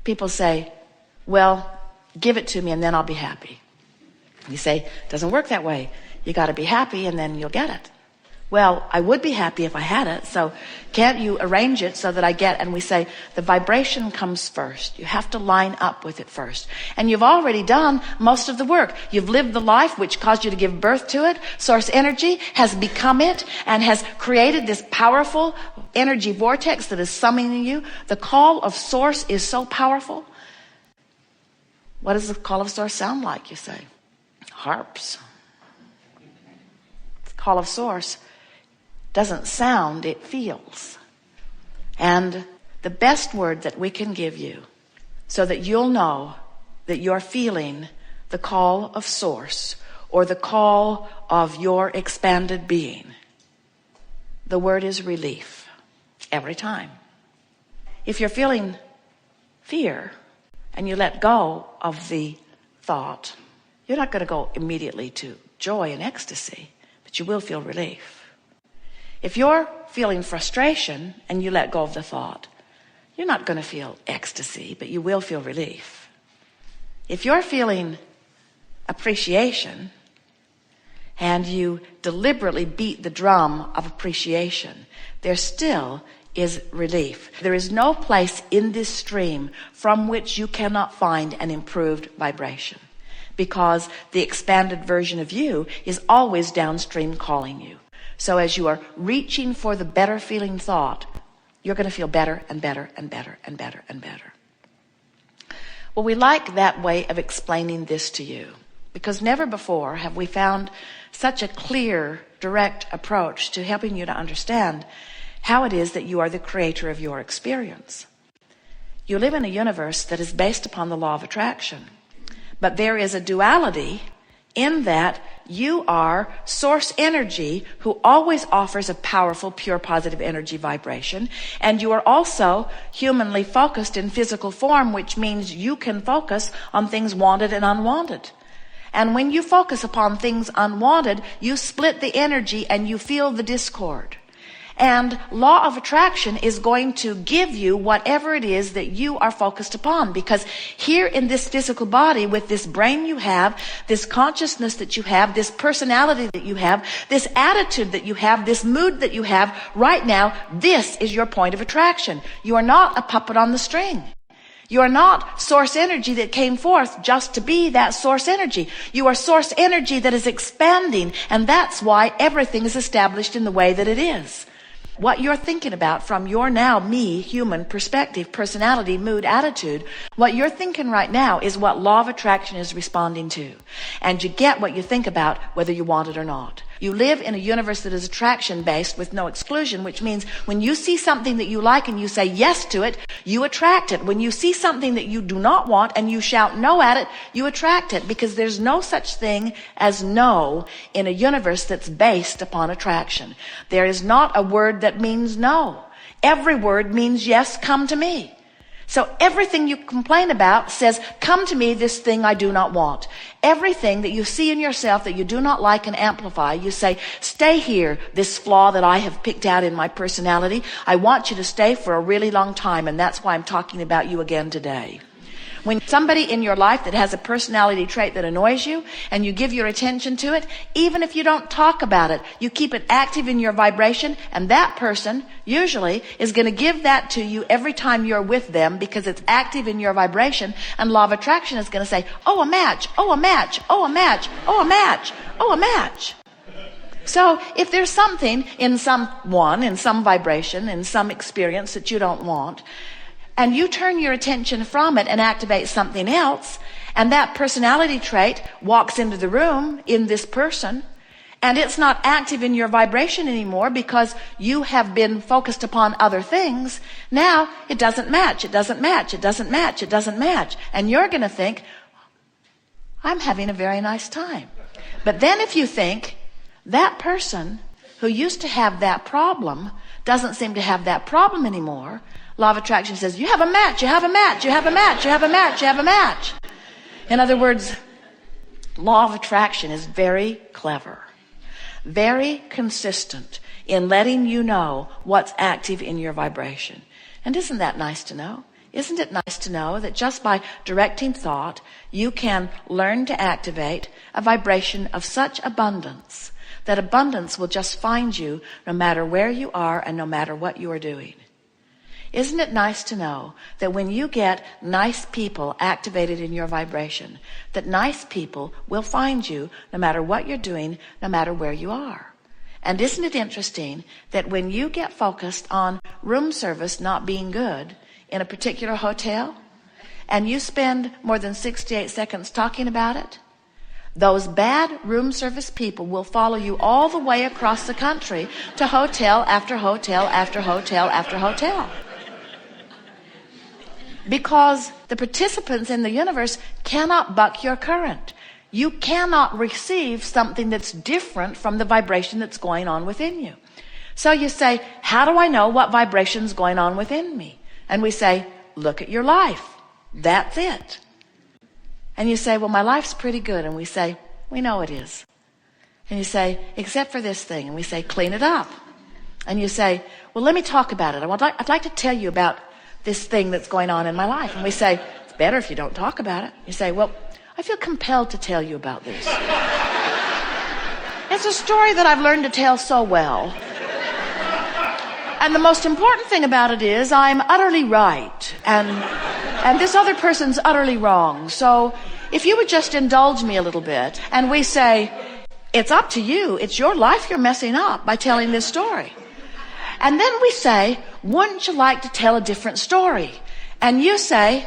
People say, well, give it to me and then I'll be happy. You say, it doesn't work that way. You got to be happy and then you'll get it. Well, I would be happy if I had it, so can't you arrange it so that I get, and we say the vibration comes first. You have to line up with it first. And you've already done most of the work. You've lived the life which caused you to give birth to it. Source energy has become it and has created this powerful energy vortex that is summoning you. The call of Source is so powerful. What does the call of Source sound like, you say? Harps. The call of Source doesn't sound, it feels. And the best word that we can give you so that you'll know that you're feeling the call of Source or the call of your expanded being, the word is relief every time. If you're feeling fear and you let go of the thought, you're not going to go immediately to joy and ecstasy, but you will feel relief. If you're feeling frustration and you let go of the thought, you're not going to feel ecstasy, but you will feel relief. If you're feeling appreciation and you deliberately beat the drum of appreciation, there still is relief. There is no place in this stream from which you cannot find an improved vibration, because the expanded version of you is always downstream calling you. So as you are reaching for the better feeling thought, you're going to feel better and better and better and better and better. Well, we like that way of explaining this to you, because never before have we found such a clear, direct approach to helping you to understand how it is that you are the creator of your experience. You live in a universe that is based upon the law of attraction, but there is a duality in that you are source energy who always offers a powerful, pure, positive energy vibration. And you are also humanly focused in physical form, which means you can focus on things wanted and unwanted. And when you focus upon things unwanted, you split the energy and you feel the discord. And law of attraction is going to give you whatever it is that you are focused upon, because here in this physical body, with this brain you have, this consciousness that you have, this personality that you have, this attitude that you have, this mood that you have right now, this is your point of attraction. You are not a puppet on the string. You are not source energy that came forth just to be that source energy. You are source energy that is expanding, and that's why everything is established in the way that it is. What you're thinking about from your now me, human perspective, personality, mood, attitude, what you're thinking right now is what law of attraction is responding to. And you get what you think about whether you want it or not. You live in a universe that is attraction based with no exclusion, which means when you see something that you like and you say yes to it, you attract it. When you see something that you do not want and you shout no at it, you attract it, because there's no such thing as no in a universe that's based upon attraction. There is not a word that means no. Every word means yes, come to me. So everything you complain about says, come to me, this thing I do not want. Everything that you see in yourself that you do not like and amplify, you say, stay here, this flaw that I have picked out in my personality. I want you to stay for a really long time, and that's why I'm talking about you again today. When somebody in your life that has a personality trait that annoys you and you give your attention to it, even if you don't talk about it, you keep it active in your vibration, and that person usually is going to give that to you every time you're with them, because it's active in your vibration, and law of attraction is going to say, oh, a match, oh, a match, oh, a match, oh, a match, oh, a match. So if there's something in someone, in some vibration, in some experience that you don't want, and you turn your attention from it and activate something else, and that personality trait walks into the room in this person, and it's not active in your vibration anymore because you have been focused upon other things, now it doesn't match, it doesn't match, it doesn't match, it doesn't match. And you're going to think, I'm having a very nice time. But then if you think, that person who used to have that problem doesn't seem to have that problem anymore, law of attraction says, you have a match, you have a match, you have a match, you have a match, you have a match. In other words, law of attraction is very clever, very consistent in letting you know what's active in your vibration. And isn't that nice to know? Isn't it nice to know that just by directing thought, you can learn to activate a vibration of such abundance that abundance will just find you no matter where you are and no matter what you are doing? Isn't it nice to know that when you get nice people activated in your vibration, that nice people will find you no matter what you're doing, no matter where you are? And isn't it interesting that when you get focused on room service not being good in a particular hotel, and you spend more than 68 seconds talking about it, those bad room service people will follow you all the way across the country to hotel after hotel after hotel after hotel. Because the participants in the universe cannot buck your current. You cannot receive something that's different from the vibration that's going on within you. So you say, how do I know what vibration's going on within me? And we say, look at your life. That's it. And you say, well, my life's pretty good. And we say, we know it is. And you say, except for this thing. And we say, clean it up. And you say, well, let me talk about it. I'd like to tell you about this thing that's going on in my life. And we say, it's better if you don't talk about it. You say, well, I feel compelled to tell you about this. It's a story that I've learned to tell so well. And the most important thing about it is I'm utterly right. And this other person's utterly wrong. So if you would just indulge me a little bit. And we say, it's up to you. It's your life you're messing up by telling this story. And then we say, wouldn't you like to tell a different story? And you say,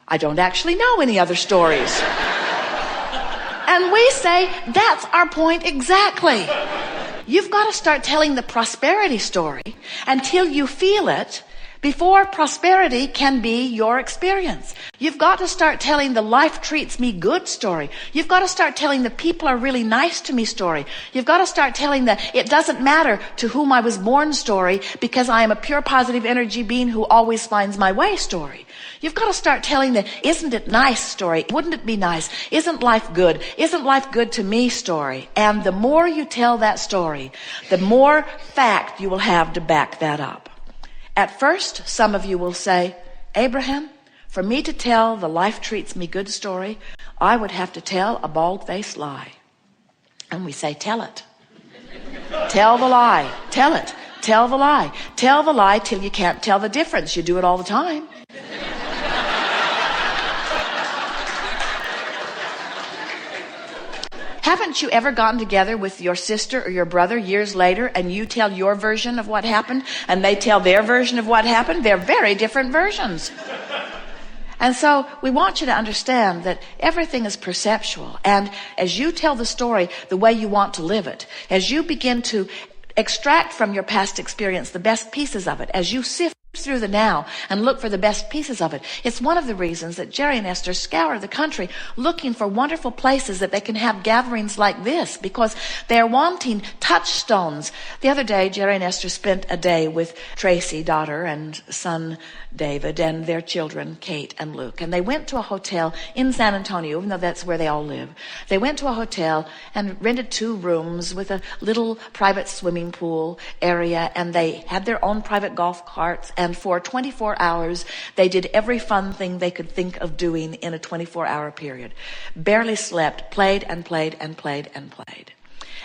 I don't actually know any other stories. And we say, that's our point exactly. You've got to start telling the prosperity story until you feel it before prosperity can be your experience. You've got to start telling the life treats me good story. You've got to start telling the people are really nice to me story. You've got to start telling the it doesn't matter to whom I was born story because I am a pure positive energy being who always finds my way story. You've got to start telling the isn't it nice story. Wouldn't it be nice? Isn't life good? Isn't life good to me story? And the more you tell that story, the more fact you will have to back that up. At first, some of you will say, Abraham, for me to tell the life treats me good story, I would have to tell a bald-faced lie. And we say, tell it. Tell the lie. Tell it. Tell the lie. Tell the lie till you can't tell the difference. You do it all the time. Haven't you ever gotten together with your sister or your brother years later and you tell your version of what happened and they tell their version of what happened? They're very different versions. And so we want you to understand that everything is perceptual. And as you tell the story the way you want to live it, as you begin to extract from your past experience the best pieces of it, as you sift through the now and look for the best pieces of it. It's one of the reasons that Jerry and Esther scour the country looking for wonderful places that they can have gatherings like this because they're wanting touchstones. The other day, Jerry and Esther spent a day with Tracy, daughter, and son David, and their children, Kate and Luke. And they went to a hotel in San Antonio, even though that's where they all live. They went to a hotel and rented 2 rooms with a little private swimming pool area, and they had their own private golf carts. And for 24 hours, they did every fun thing they could think of doing in a 24-hour period. Barely slept, played and played and played and played.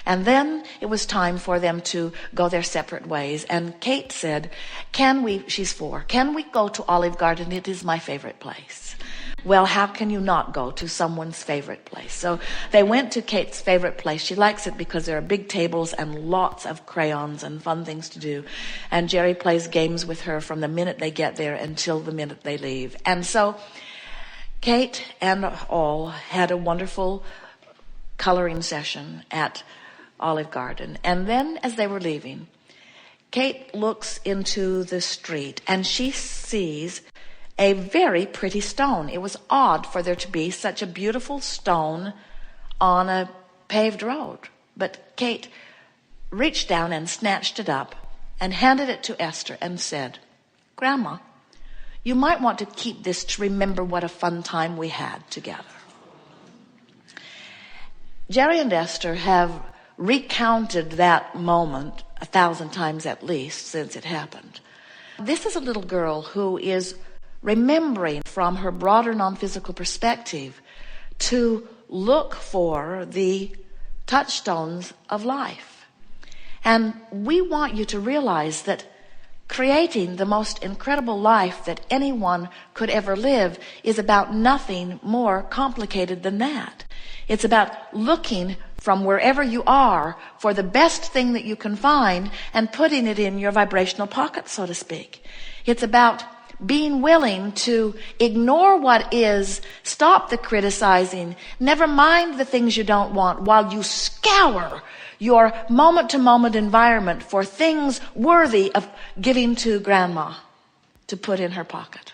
And then it was time for them to go their separate ways. And Kate said, she's 4, can we go to Olive Garden? It is my favorite place. Well, how can you not go to someone's favorite place? So they went to Kate's favorite place. She likes it because there are big tables and lots of crayons and fun things to do. And Jerry plays games with her from the minute they get there until the minute they leave. And so Kate and all had a wonderful coloring session at Olive Garden. And then as they were leaving, Kate looks into the street and she sees a very pretty stone. It was odd for there to be such a beautiful stone on a paved road. But Kate reached down and snatched it up and handed it to Esther and said, Grandma, you might want to keep this to remember what a fun time we had together. Jerry and Esther have recounted that moment 1,000 times at least since it happened. This is a little girl who is remembering from her broader non-physical perspective to look for the touchstones of life. And we want you to realize that creating the most incredible life that anyone could ever live is about nothing more complicated than that. It's about looking from wherever you are for the best thing that you can find and putting it in your vibrational pocket, so to speak. It's about being willing to ignore what is, stop the criticizing, never mind the things you don't want, while you scour your moment-to-moment environment for things worthy of giving to grandma to put in her pocket.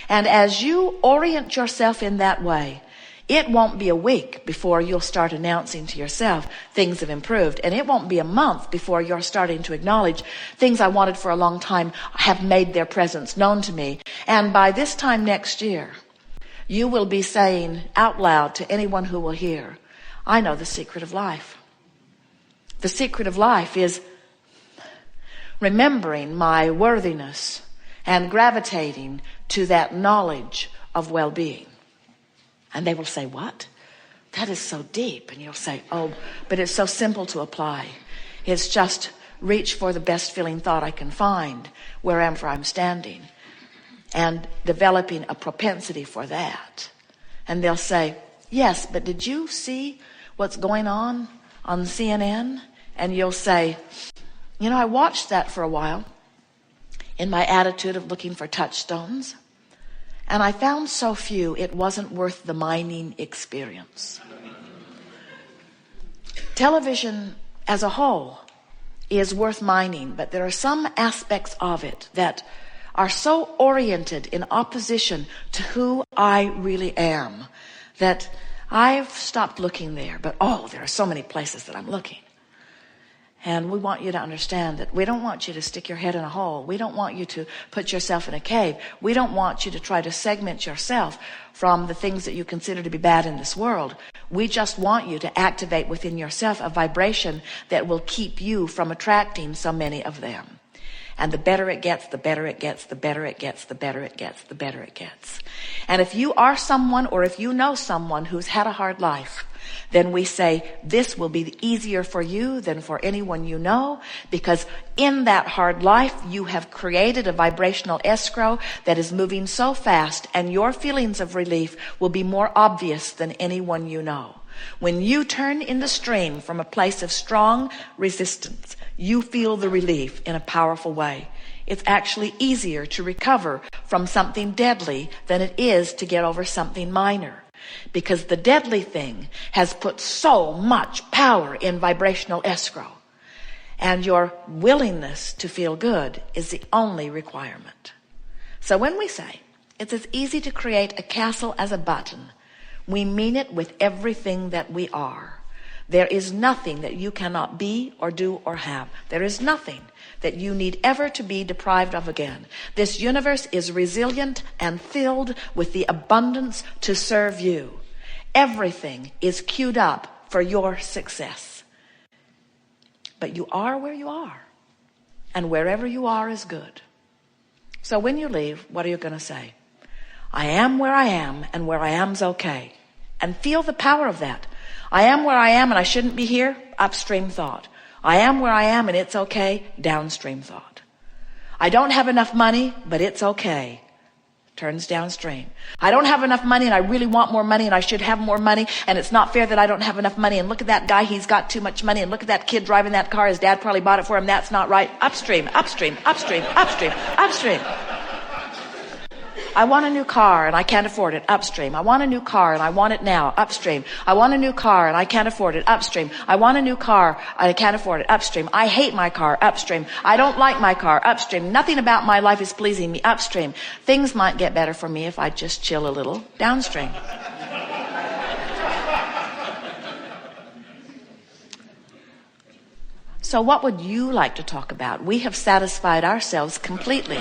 And as you orient yourself in that way, it won't be a week before you'll start announcing to yourself things have improved. And it won't be a month before you're starting to acknowledge things I wanted for a long time have made their presence known to me. And by this time next year, you will be saying out loud to anyone who will hear, I know the secret of life. The secret of life is remembering my worthiness and gravitating to that knowledge of well-being. And they will say, what? That is so deep. And you'll say, oh, but it's so simple to apply. It's just reach for the best feeling thought I can find wherever I'm standing and developing a propensity for that. And they'll say, yes, but did you see what's going on CNN? And you'll say, you know, I watched that for a while in my attitude of looking for touchstones. And I found so few, it wasn't worth the mining experience. Television as a whole is worth mining, but there are some aspects of it that are so oriented in opposition to who I really am that I've stopped looking there. But there are so many places that I'm looking. And we want you to understand that we don't want you to stick your head in a hole. We don't want you to put yourself in a cave. We don't want you to try to segment yourself from the things that you consider to be bad in this world. We just want you to activate within yourself a vibration that will keep you from attracting so many of them. And the better it gets, the better it gets, the better it gets, the better it gets, the better it gets. And if you are someone, or if you know someone who's had a hard life, then we say this will be easier for you than for anyone you know, because in that hard life you have created a vibrational escrow that is moving so fast, and your feelings of relief will be more obvious than anyone you know. When you turn in the stream from a place of strong resistance, you feel the relief in a powerful way. It's actually easier to recover from something deadly than it is to get over something minor. Because the deadly thing has put so much power in vibrational escrow. And your willingness to feel good is the only requirement. So when we say it's as easy to create a castle as a button, we mean it with everything that we are. There is nothing that you cannot be or do or have. There is nothing that you need ever to be deprived of again. This universe is resilient and filled with the abundance to serve you. Everything is queued up for your success. But you are where you are, and wherever you are is good. So when you leave, what are you going to say? I am where I am, and where I am's okay. And feel the power of that. I am where I am, and I shouldn't be here. Upstream thought. I am where I am, and it's okay. Downstream thought. I don't have enough money, but it's okay. Turns downstream. I don't have enough money, and I really want more money, and I should have more money, and it's not fair that I don't have enough money, and look at that guy, he's got too much money, and look at that kid driving that car, his dad probably bought it for him, that's not right. Upstream, upstream, upstream, upstream, upstream. I want a new car and I can't afford it. Upstream. I want a new car and I want it now. Upstream. I want a new car and I can't afford it. Upstream. I want a new car. I can't afford it. Upstream. I hate my car. Upstream. I don't like my car. Upstream. Nothing about my life is pleasing me. Upstream. Things might get better for me if I just chill a little. Downstream. So what would you like to talk about? We have satisfied ourselves completely.